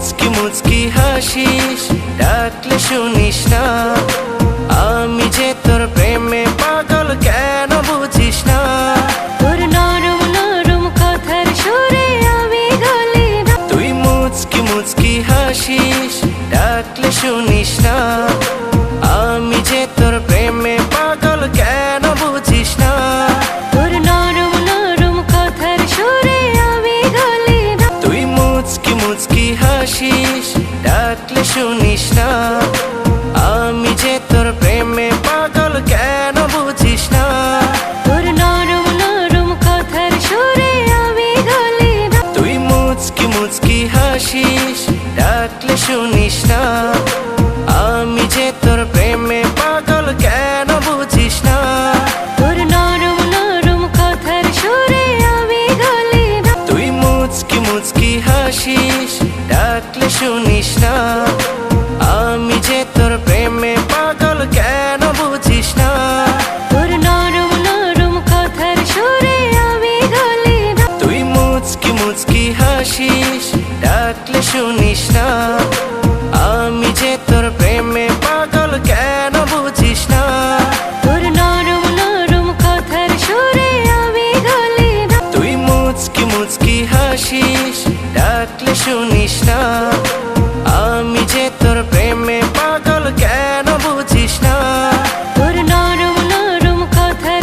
মুচকি মুচকি হাসিস, ডাকলে শুনিস না। আমি যে তোর প্রেমে পাগল, কেন বুঝিস না? তোর নরম নরম কথার সুরে আমি গলি না। তুই মুচকি মুচকি হাসিস, ডাকলে শুনিস না। আমি যে তোর প্রেমে পাগল, কেন বুঝিস না? তোর নরম নরম কথার সুরে আমি গলি না। তুই মুচকি মুচকি হাসিস, ডাকলে শুনিস না। আমি যে তোর প্রেমে পাগল, কেন বুঝিস না? তোর নরম নরম কথার সুরে আমি গলি না। তুই মুচকি মুচকি হাসিস, ডাকলে শুনিস না। আমি যে তোর প্রেমে পাগল, কেন বুঝিস না? তোর নরম নরম কথার সুরে আমি গলি না। তুই মুচকি মুচকি হাসিস, ডাকলে শুনিস না। আমি যে তোর প্রেমে পাগল, কেন বুঝিস না? তোর নরম নরম কথার সুরে আমি গলি না। তুই মুচকি মুচকি হাসিস, ডাকলে শুনিস না। আমি যে তোর প্রেমে পাগল, কেন বুঝিস না? তোর নরম নরম কথার সুরে আমি গলি না। তুই মুচকি মুচকি হাসিস, ডাকলে শুনিস না।